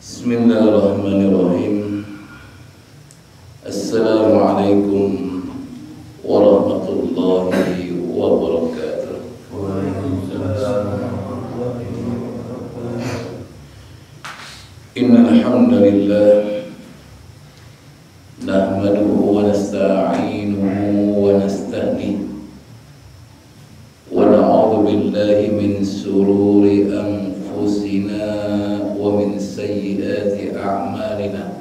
Bismillahirrahmanirrahim. Assalamualaikum warahmatullahi wabarakatuh. Innal hamdalillah nahmaduhu wa nasta'inuhu wa nastahdihi wa na'udzu billahi min sururi anfusina wa min sayyiati a'malina.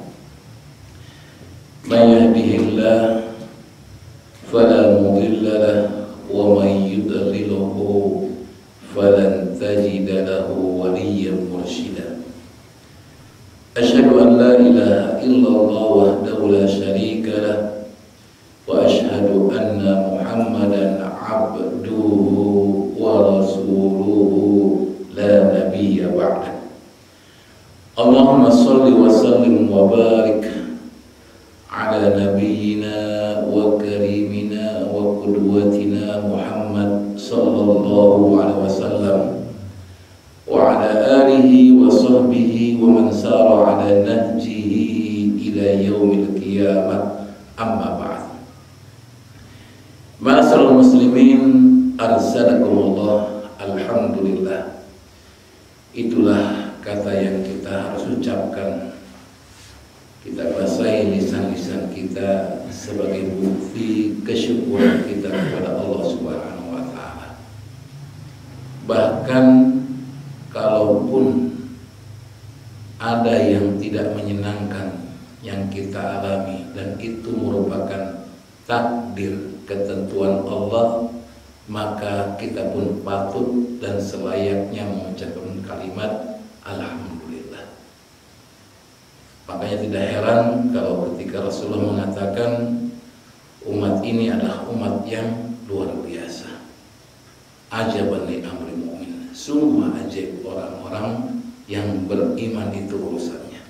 Man yahdihillahu fala mudilla lahu wa man yudlilhu falan tajida lahu waliyyan mursyida. Asyhadu an la ilaha illallah wahdahu la syarika lah wa asyhadu anna Muhammadan abduhu wa rasuluhu la nabiyya ba'dah. Allahumma shalli wa sallim wa barik ala nabiyyina wa karimina wa qudwatina Muhammad sallallahu alaihi wasallam wa ala alihi wa sahbihi wa man sara ala nahjihi ila yaumil qiyamah, amma ba'd. Ma'asyiral muslimin, arsalakumullah. Alhamdulillah, itulah kata yang kita harus ucapkan, kita basahi lisan-lisan kita sebagai bukti kesyukuran kita kepada Allah Subhanahu wa ta'ala. Bahkan kalaupun ada yang tidak menyenangkan yang kita alami dan itu merupakan takdir ketentuan Allah, maka kita pun patut dan selayaknya mengucapkan kalimat alhamdulillah. Makanya tidak heran kalau ketika Rasulullah mengatakan umat ini adalah umat yang luar biasa. Ajaban li amri mu'min, sungguh ajaib orang-orang yang beriman itu urusannya.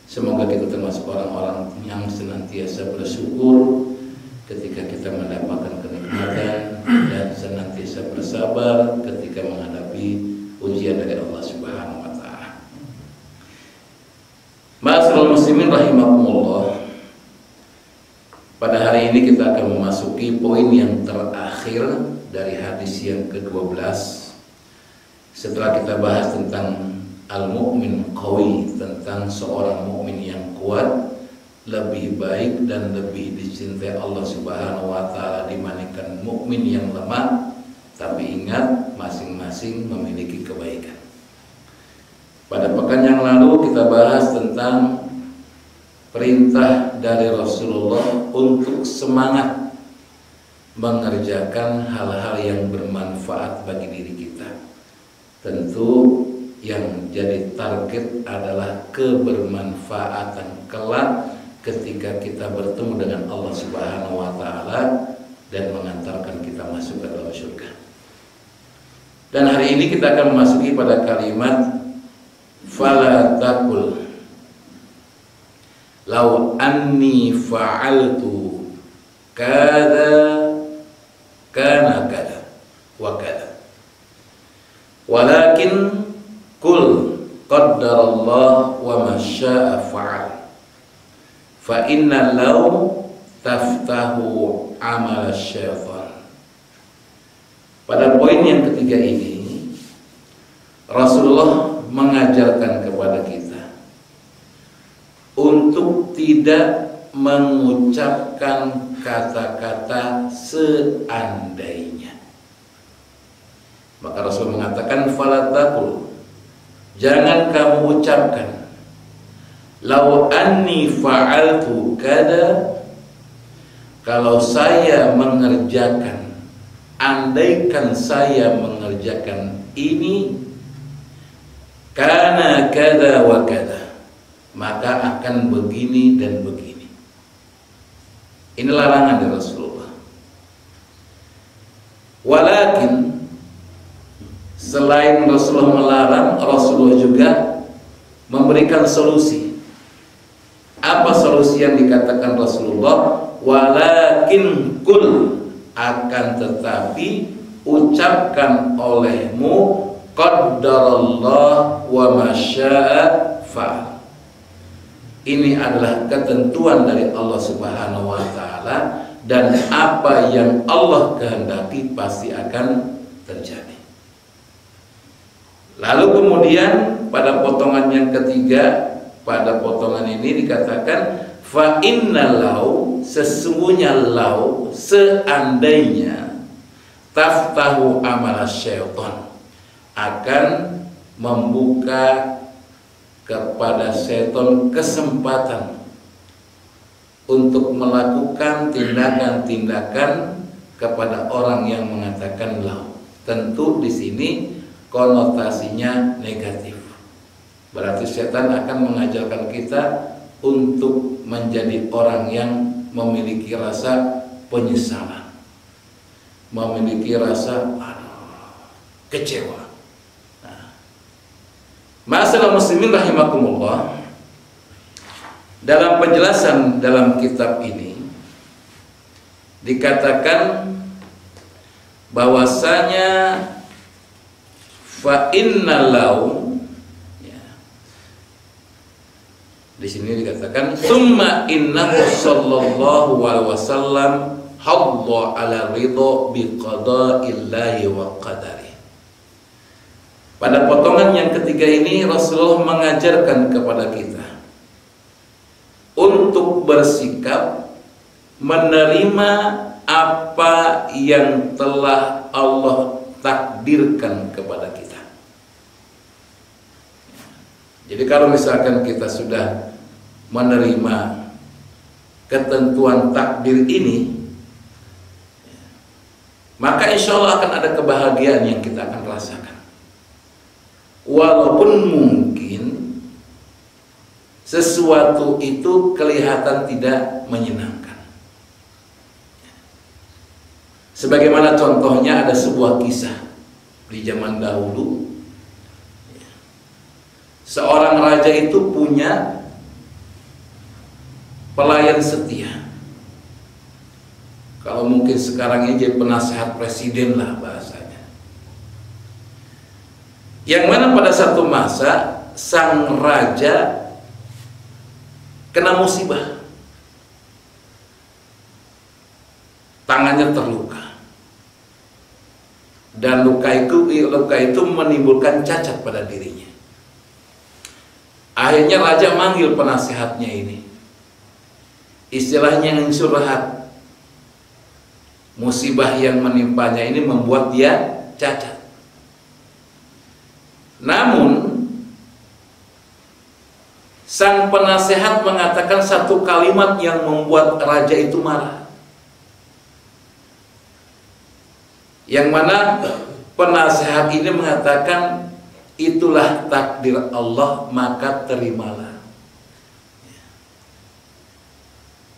Semoga kita termasuk orang-orang yang senantiasa bersyukur ketika kita mendapatkan kenikmatan dan senantiasa bersabar ketika menghadapi ujian dari Allah Subhanahu wa ta'ala. Ma'asyiral muslimin rahimakumullah. Pada hari ini kita akan memasuki poin yang terakhir dari hadis yang ke-12. Setelah kita bahas tentang al-mu'min qawi, tentang seorang mukmin yang kuat, lebih baik dan lebih dicintai Allah Subhanahu wa ta'ala dibandingkan mukmin yang lemah. Tapi ingat, masing-masing memiliki kebaikan. Pada pekan yang lalu kita bahas tentang perintah dari Rasulullah untuk semangat mengerjakan hal-hal yang bermanfaat bagi diri kita. Tentu yang jadi target adalah kebermanfaatan kelak ketika kita bertemu dengan Allah Subhanahu wa ta'ala dan mengantarkan kita masuk ke dalam surga. Dan hari ini kita akan memasuki pada kalimat fala taqul law anni fa'altu kada kana kada wa kada, walakin qul qaddarallah wa ma syaa fa'al, fa inna law taftahu amal syaitan. Pada poin yang ketiga ini Rasulullah mengajarkan kepada kita untuk tidak mengucapkan kata-kata seandainya. Maka Rasul mengatakan fala taqul, jangan kamu ucapkan law anni fa'altu kada, kalau saya mengerjakan, andaikan saya mengerjakan ini, kana kada wa kada, maka akan begini dan begini. Ini larangan dari Rasulullah. Walakin selain Rasulullah melarang, Rasulullah juga memberikan solusi. Apa solusi yang dikatakan Rasulullah? Walakin kul, akan tetapi ucapkan olehmu qaddarallah wa ma syaa fa'al. Ini adalah ketentuan dari Allah Subhanahu wa taala, dan apa yang Allah kehendaki pasti akan terjadi. Lalu kemudian pada potongan yang ketiga, pada potongan ini dikatakan fa inna lau, sesungguhnya lau, seandainya taftahu amal syaitan, akan membuka kepada setan kesempatan untuk melakukan tindakan-tindakan kepada orang yang mengatakan lau. Tentu di sini konotasinya negatif. Berarti setan akan mengajarkan kita untuk menjadi orang yang memiliki rasa penyesalan, memiliki rasa kecewa. Ma'asyiral muslimin rahimakumullah, dalam penjelasan dalam kitab ini dikatakan bahwasanya fa inna lau, ya, di sini dikatakan summa innahu sallallahu alaihi wasallam hadda ala ridha bi qada'illahi wa qadari. Pada potongan yang ketiga ini Rasulullah mengajarkan kepada kita untuk bersikap menerima apa yang telah Allah takdirkan kepada kita. Jadi kalau misalkan kita sudah menerima ketentuan takdir ini, maka insya Allah akan ada kebahagiaan yang kita akan rasakan. Walaupun mungkin sesuatu itu kelihatan tidak menyenangkan. Sebagaimana contohnya ada sebuah kisah di zaman dahulu. Seorang raja itu punya pelayan setia. Kalau mungkin sekarang ini jadi penasehat presiden lah bahasanya. Yang mana pada satu masa sang raja kena musibah, tangannya terluka, dan luka itu menimbulkan cacat pada dirinya. Akhirnya raja manggil penasehatnya ini, istilahnya yang curhat. Musibah yang menimpanya ini membuat dia cacat. Namun sang penasehat mengatakan satu kalimat yang membuat raja itu marah, yang mana penasehat ini mengatakan itulah takdir Allah, maka terimalah.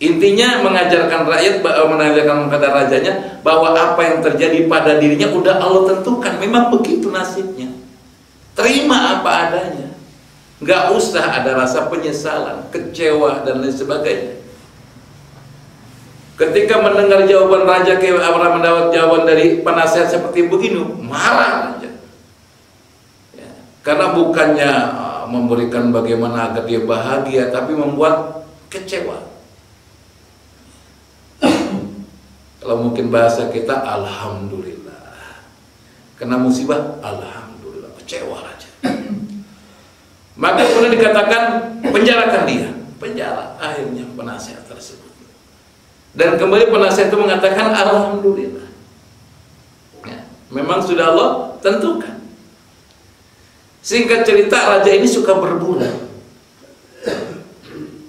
Intinya mengajarkan rakyat, mengajarkan kepada rajanya bahwa apa yang terjadi pada dirinya udah Allah tentukan, memang begitu nasibnya. Terima apa adanya, nggak usah ada rasa penyesalan, kecewa dan lain sebagainya. Ketika mendengar jawaban raja, mendapat jawaban dari penasehat seperti begini, marah aja. Ya, karena bukannya memberikan bagaimana agar dia bahagia, tapi membuat kecewa. Kalau mungkin bahasa kita, alhamdulillah. Kena musibah, alhamdulillah, kecewa aja. Maka kemudian dikatakan penjarakan dia, penjara. Akhirnya penasehat tersebut. Dan kembali penasehat itu mengatakan alhamdulillah. Ya, memang sudah Allah tentukan. Singkat cerita, raja ini suka berburu.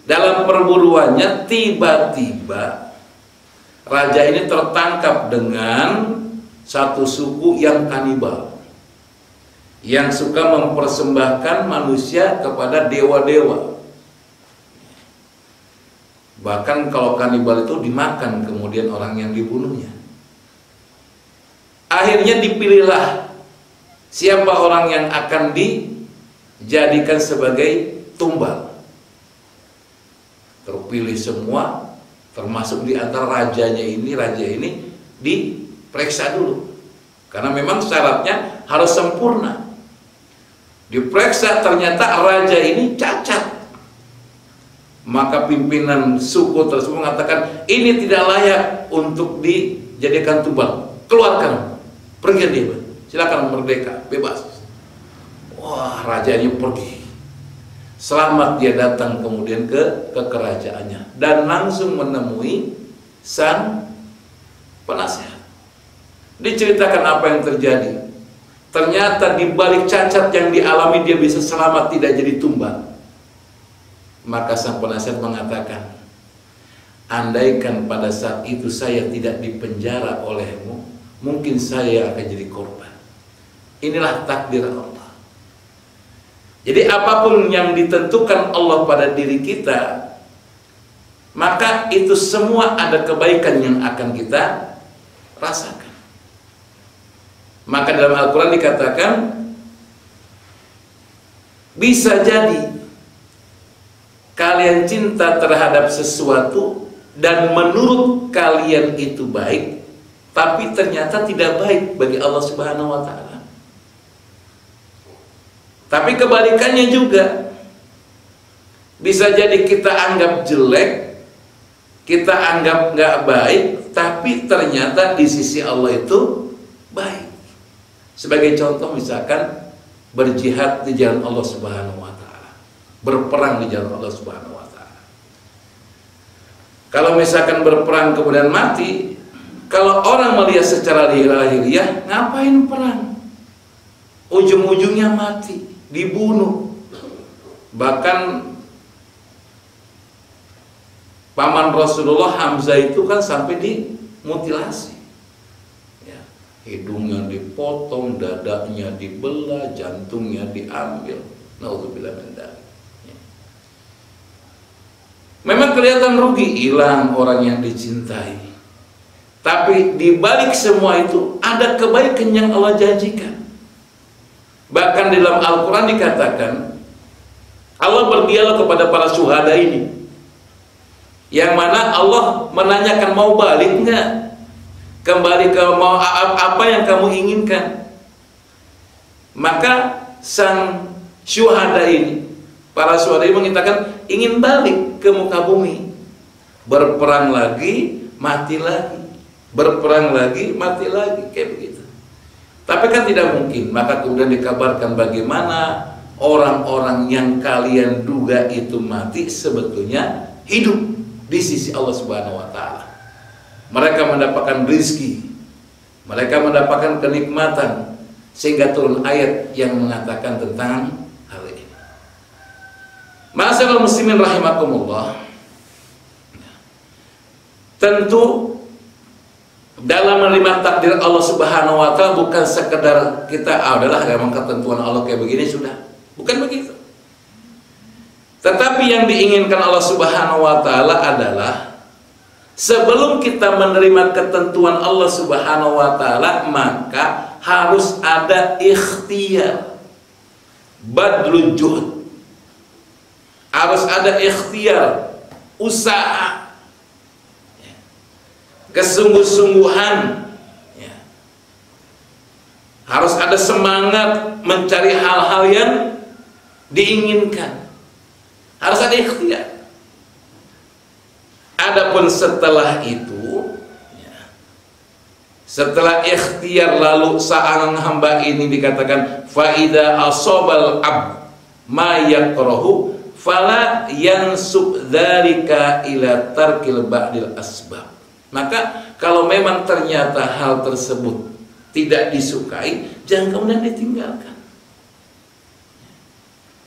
Dalam perburuannya tiba-tiba raja ini tertangkap dengan satu suku yang kanibal, yang suka mempersembahkan manusia kepada dewa-dewa. Bahkan kalau kanibal itu dimakan kemudian orang yang dibunuhnya. Akhirnya dipilihlah siapa orang yang akan dijadikan sebagai tumbal. Terpilih semua, termasuk di antara raja ini diperiksa dulu, karena memang syaratnya harus sempurna. Diperiksa, ternyata raja ini cacat. Maka pimpinan suku tersebut mengatakan, ini tidak layak untuk dijadikan tumbal. Keluarkan, pergi dia, silakan merdeka, bebas. Wah, raja ini pergi. Selamat dia datang kemudian ke kerajaannya dan langsung menemui sang penasehat. Diceritakan apa yang terjadi. Ternyata di balik cacat yang dialami dia bisa selamat, tidak jadi tumbal. Maka sang penasehat mengatakan, andaikan pada saat itu saya tidak dipenjara olehmu, mungkin saya akan jadi korban. Inilah takdir Allah. Jadi apapun yang ditentukan Allah pada diri kita, maka itu semua ada kebaikan yang akan kita rasakan. Maka dalam Al-Quran dikatakan, bisa jadi kalian cinta terhadap sesuatu dan menurut kalian itu baik, tapi ternyata tidak baik bagi Allah Subhanahu wa Ta'ala. Tapi kebalikannya juga, bisa jadi kita anggap jelek, kita anggap nggak baik, tapi ternyata di sisi Allah itu baik. Sebagai contoh, misalkan berjihad di jalan Allah Subhanahu wa Ta'ala, berperang di jalan Allah Subhanahu wa Ta'ala. Kalau misalkan berperang kemudian mati, kalau orang melihat secara lahiriah, ngapain perang? Ujung-ujungnya mati, dibunuh. Bahkan paman Rasulullah Hamzah itu kan sampai dimutilasi. Hidungnya dipotong, dadanya dibelah, jantungnya diambil. Naudzubillah min dzalik. Memang kelihatan rugi, hilang orang yang dicintai. Tapi di balik semua itu ada kebaikan yang Allah janjikan. Bahkan di dalam Al-Quran dikatakan, Allah berdialog kepada para syuhada ini, yang mana Allah menanyakan, mau balik nggak? Kembali ke mau apa yang kamu inginkan. Maka sang syuhada ini, para syuhada ini mengatakan ingin balik ke muka bumi, berperang lagi, mati lagi, berperang lagi, mati lagi, kayak begitu. Tapi kan tidak mungkin. Maka kemudian dikabarkan bagaimana orang-orang yang kalian duga itu mati sebetulnya hidup di sisi Allah Subhanahu wa Ta'ala. Mereka mendapatkan rezeki, mereka mendapatkan kenikmatan, sehingga turun ayat yang mengatakan tentang hal ini. Ma'asyiral muslimin rahimakumullah. Tentu dalam menerima takdir Allah Subhanahu wa Ta'ala bukan sekedar kita adalah memang ketentuan Allah kayak begini sudah, bukan begitu. Tetapi yang diinginkan Allah Subhanahu wa Ta'ala adalah sebelum kita menerima ketentuan Allah Subhanahu wa Ta'ala, maka harus ada ikhtiar, badlul juhd, harus ada ikhtiar, usaha, kesungguh-sungguhan, harus ada semangat mencari hal-hal yang diinginkan, harus ada ikhtiar. Adapun setelah itu, setelah ikhtiar, lalu seorang hamba ini dikatakan faida asobal ab ma yakrahu fala yansub dzalika ila tarkil ba'dil asbab. Maka kalau memang ternyata hal tersebut tidak disukai, jangan kemudian ditinggalkan.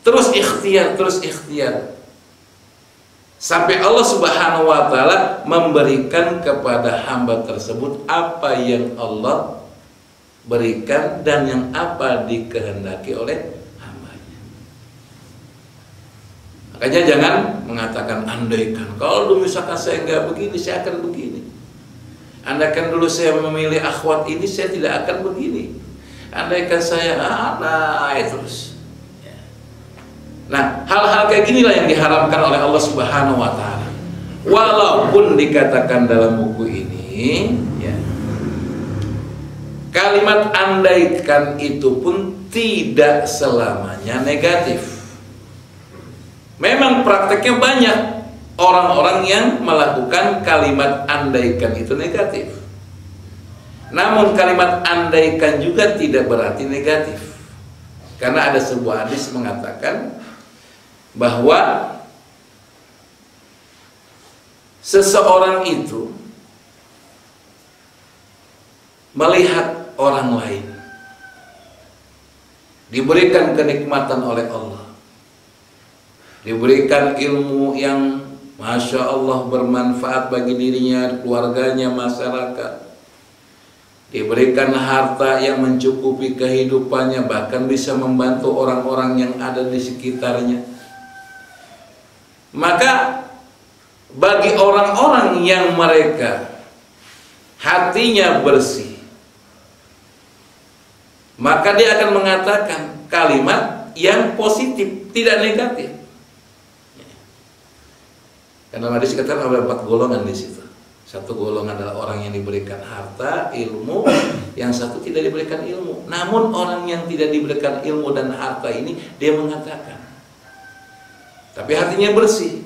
Terus ikhtiar, terus ikhtiar, sampai Allah Subhanahu wa Ta'ala memberikan kepada hamba tersebut apa yang Allah berikan dan yang apa dikehendaki oleh hambanya. Makanya jangan mengatakan andaikan, kalau dulu misalkan saya nggak begini, saya akan begini. Andaikan dulu saya memilih akhwat ini, saya tidak akan begini. Andaikan saya terus. Nah, hal-hal kayak ginilah yang diharamkan oleh Allah Subhanahu wa Ta'ala. Walaupun dikatakan dalam buku ini, kalimat andaikan itu pun tidak selamanya negatif. Memang prakteknya banyak orang-orang yang melakukan kalimat andaikan itu negatif. Namun kalimat andaikan juga tidak berarti negatif. Karena ada sebuah hadis mengatakan bahwa seseorang itu melihat orang lain diberikan kenikmatan oleh Allah, diberikan ilmu yang Masya Allah bermanfaat bagi dirinya, keluarganya, masyarakat, diberikan harta yang mencukupi kehidupannya, bahkan bisa membantu orang-orang yang ada di sekitarnya. Maka bagi orang-orang yang mereka hatinya bersih, maka dia akan mengatakan kalimat yang positif, tidak negatif. Karena hadis dikatakan ada 4 golongan di situ. Satu golongan adalah orang yang diberikan harta, ilmu, yang satu tidak diberikan ilmu. Namun orang yang tidak diberikan ilmu dan harta ini, dia mengatakan, tapi hatinya bersih,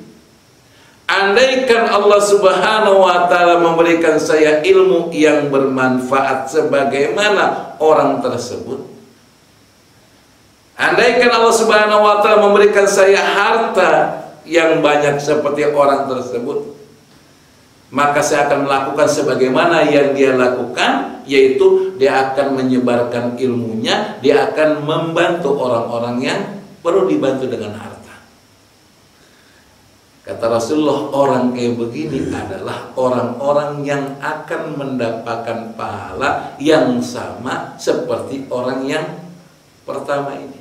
andaikan Allah Subhanahu wa ta'ala memberikan saya ilmu yang bermanfaat sebagaimana orang tersebut, andaikan Allah Subhanahu wa ta'ala memberikan saya harta yang banyak seperti orang tersebut, maka saya akan melakukan sebagaimana yang dia lakukan, yaitu dia akan menyebarkan ilmunya, dia akan membantu orang-orang yang perlu dibantu dengan harta. Kata Rasulullah, orang kayak begini adalah orang-orang yang akan mendapatkan pahala yang sama seperti orang yang pertama ini,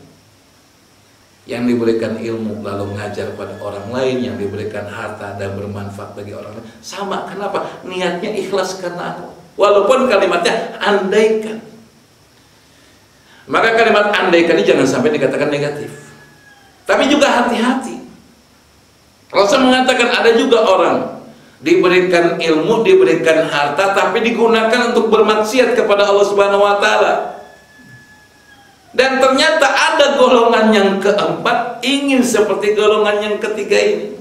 yang diberikan ilmu lalu mengajar pada orang lain, yang diberikan harta dan bermanfaat bagi orang lain. Sama, kenapa? Niatnya ikhlas karena Allah. Walaupun kalimatnya andaikan. Maka kalimat andaikan ini jangan sampai dikatakan negatif. Tapi juga hati-hati. Rasul mengatakan ada juga orang diberikan ilmu, diberikan harta, tapi digunakan untuk bermaksiat kepada Allah Subhanahu wa ta'ala. Dan ternyata ada golongan yang keempat ingin seperti golongan yang ketiga ini.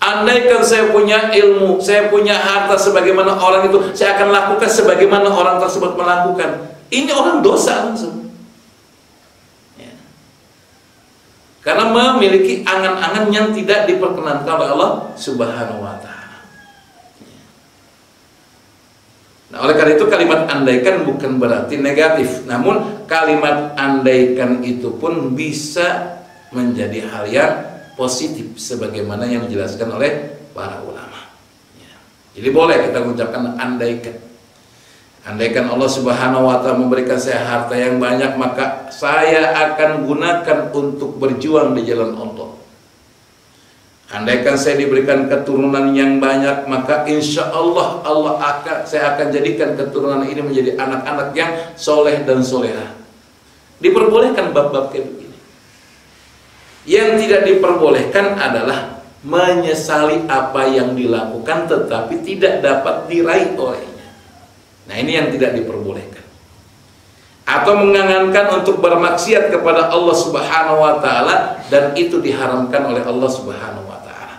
Andaikan saya punya ilmu, saya punya harta sebagaimana orang itu, saya akan lakukan sebagaimana orang tersebut melakukan. Ini orang dosa langsung ya. Karena memiliki angan-angan yang tidak diperkenankan oleh Allah Subhanahu wa ta'ala. Nah, oleh karena itu kalimat andaikan bukan berarti negatif, namun kalimat andaikan itu pun bisa menjadi hal yang positif sebagaimana yang dijelaskan oleh para ulama ya. Jadi boleh kita mengucapkan andaikan. Andaikan Allah Subhanahu wa ta'ala memberikan saya harta yang banyak, maka saya akan gunakan untuk berjuang di jalan Allah. Andaikan saya diberikan keturunan yang banyak, maka insya Allah saya akan jadikan keturunan ini menjadi anak-anak yang soleh dan soleha. Diperbolehkan bab-bab kayak begini. Yang tidak diperbolehkan adalah menyesali apa yang dilakukan tetapi tidak dapat diraih olehnya. Nah, ini yang tidak diperbolehkan. Atau mengangankan untuk bermaksiat kepada Allah Subhanahu wa ta'ala, dan itu diharamkan oleh Allah Subhanahu wa ta'ala.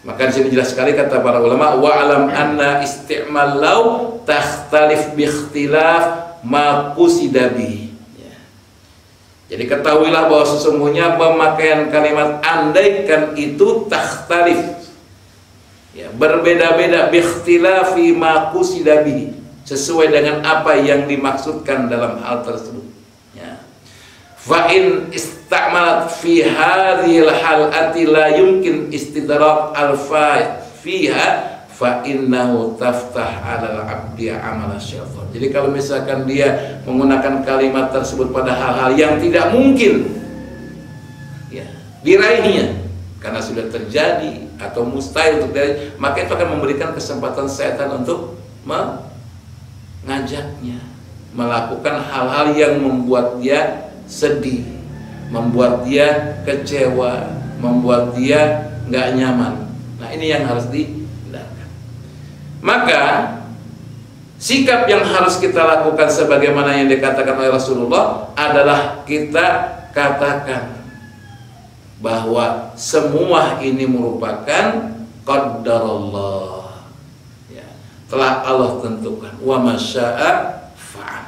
Maka di sini jelas sekali kata para ulama, wa alam anna isti'mal law takhtalif bi ikhtilaf ma qusida bihi. Jadi ketahuilah bahwa sesungguhnya pemakaian kalimat andaikan itu takhtalif ya, berbeda-beda bi ikhtilafi ma qusida bihi, sesuai dengan apa yang dimaksudkan dalam hal tersebut ya. Fa in ista'malat fi hadhil halati la yumkin istidrak al-fa fiha fa innahu taftah 'alal 'abdi 'amala syaitan. Jadi kalau misalkan dia menggunakan kalimat tersebut pada hal-hal yang tidak mungkin ya diraihnya karena sudah terjadi atau mustahil untuk diraih, maka itu akan memberikan kesempatan setan untuk mengajaknya melakukan hal-hal yang membuat dia sedih, membuat dia kecewa, membuat dia nggak nyaman. Nah, ini yang harus dihindarkan. Maka Sikap yang harus kita lakukan sebagaimana yang dikatakan oleh Rasulullah adalah kita katakan bahwa semua ini merupakan qadarullah, ya, telah Allah tentukan. Wa masya'a fa'al.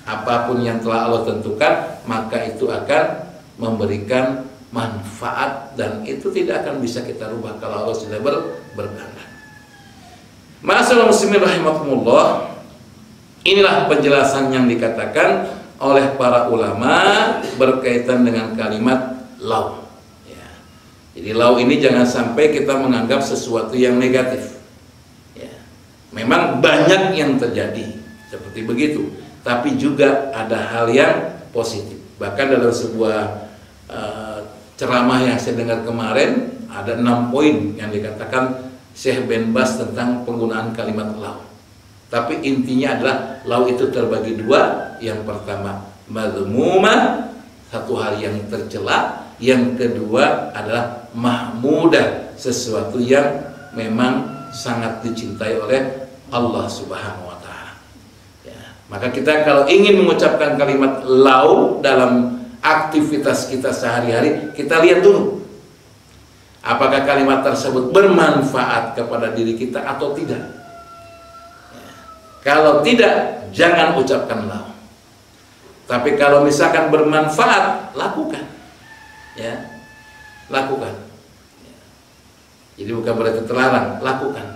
Apapun yang telah Allah tentukan, maka itu akan memberikan manfaat dan itu tidak akan bisa kita rubah kalau Allah sudah berkehendak. Ma'asyiral muslimin rahimakumullah, inilah penjelasan yang dikatakan oleh para ulama berkaitan dengan kalimat lau. Ya. Jadi lau ini jangan sampai kita menganggap sesuatu yang negatif. Ya. Memang banyak yang terjadi seperti begitu, tapi juga ada hal yang positif. Bahkan dalam sebuah ceramah yang saya dengar kemarin ada 6 poin yang dikatakan Syekh bin Baz tentang penggunaan kalimat lau. Tapi intinya adalah lau itu terbagi 2. Yang pertama madhmumah, satu hal yang tercela. Yang kedua adalah mahmudah, sesuatu yang memang sangat dicintai oleh Allah Subhanahu wa taala. Ya, maka kita kalau ingin mengucapkan kalimat lau dalam aktivitas kita sehari-hari, kita lihat dulu apakah kalimat tersebut bermanfaat kepada diri kita atau tidak. Ya. Kalau tidak, jangan ucapkan lau. Tapi kalau misalkan bermanfaat, lakukan. Ya, lakukan. Ya. Jadi bukan berarti terlarang, lakukan.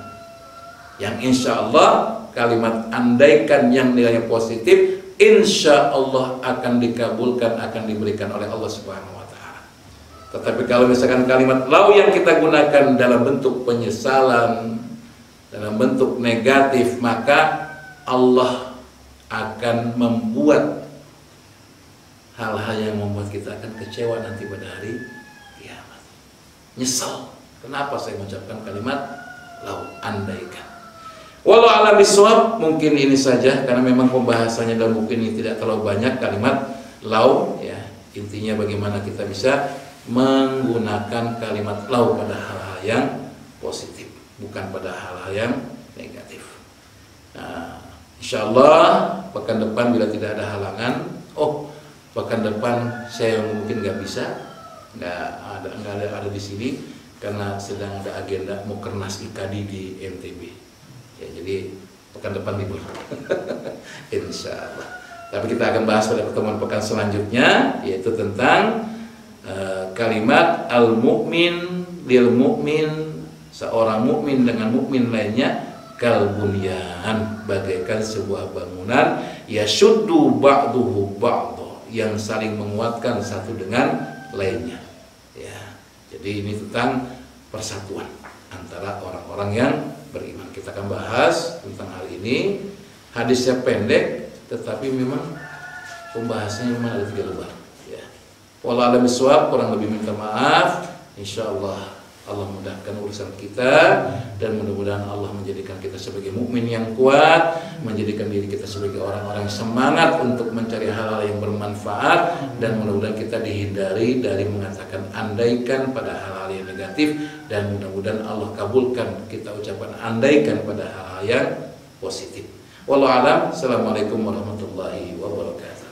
Yang insya Allah kalimat andaikan yang nilainya positif, insya Allah akan dikabulkan, akan diberikan oleh Allah Subhanahu wa ta'ala. Tetapi kalau misalkan kalimat lau yang kita gunakan dalam bentuk penyesalan, dalam bentuk negatif, maka Allah akan membuat hal-hal yang membuat kita akan kecewa nanti pada hari kiamat. Nyesal, kenapa saya mengucapkan kalimat lau, andaikan. Walau alam bisawab, mungkin ini saja karena memang pembahasannya dalam buku ini tidak terlalu banyak kalimat lau, ya. Intinya bagaimana kita bisa menggunakan kalimat lau pada hal-hal yang positif, bukan pada hal-hal yang negatif. Nah, insyaallah pekan depan bila tidak ada halangan, pekan depan saya mungkin nggak ada di sini karena sedang ada agenda Mukernas IKADI di NTB. Ya, jadi pekan depan libur. Insyaallah. Tapi kita akan bahas pada pertemuan pekan selanjutnya, yaitu tentang kalimat al-mu'min lil mu'min, seorang mukmin dengan mukmin lainnya kal bunyan, bagaikan sebuah bangunan yashuddu ba'duhu ba'dha, yang saling menguatkan satu dengan lainnya. Ya. Jadi ini tentang persatuan antara orang-orang yang beriman. Kita akan bahas tentang hal ini. Hadisnya pendek, tetapi memang pembahasannya memang ada 3 lembar. Ya. Wallahu a'lam bishawab, kurang lebih minta maaf. Insyaallah Allah mudahkan urusan kita dan mudah-mudahan Allah menjadikan kita sebagai mukmin yang kuat, menjadikan diri kita sebagai orang-orang semangat untuk mencari hal-hal yang bermanfaat, dan mudah-mudahan kita dihindari dari mengatakan andaikan pada hal-hal yang negatif, dan mudah-mudahan Allah kabulkan kita ucapan andaikan pada hal-hal yang positif. Wallahu a'lam. Assalamualaikum warahmatullahi wabarakatuh.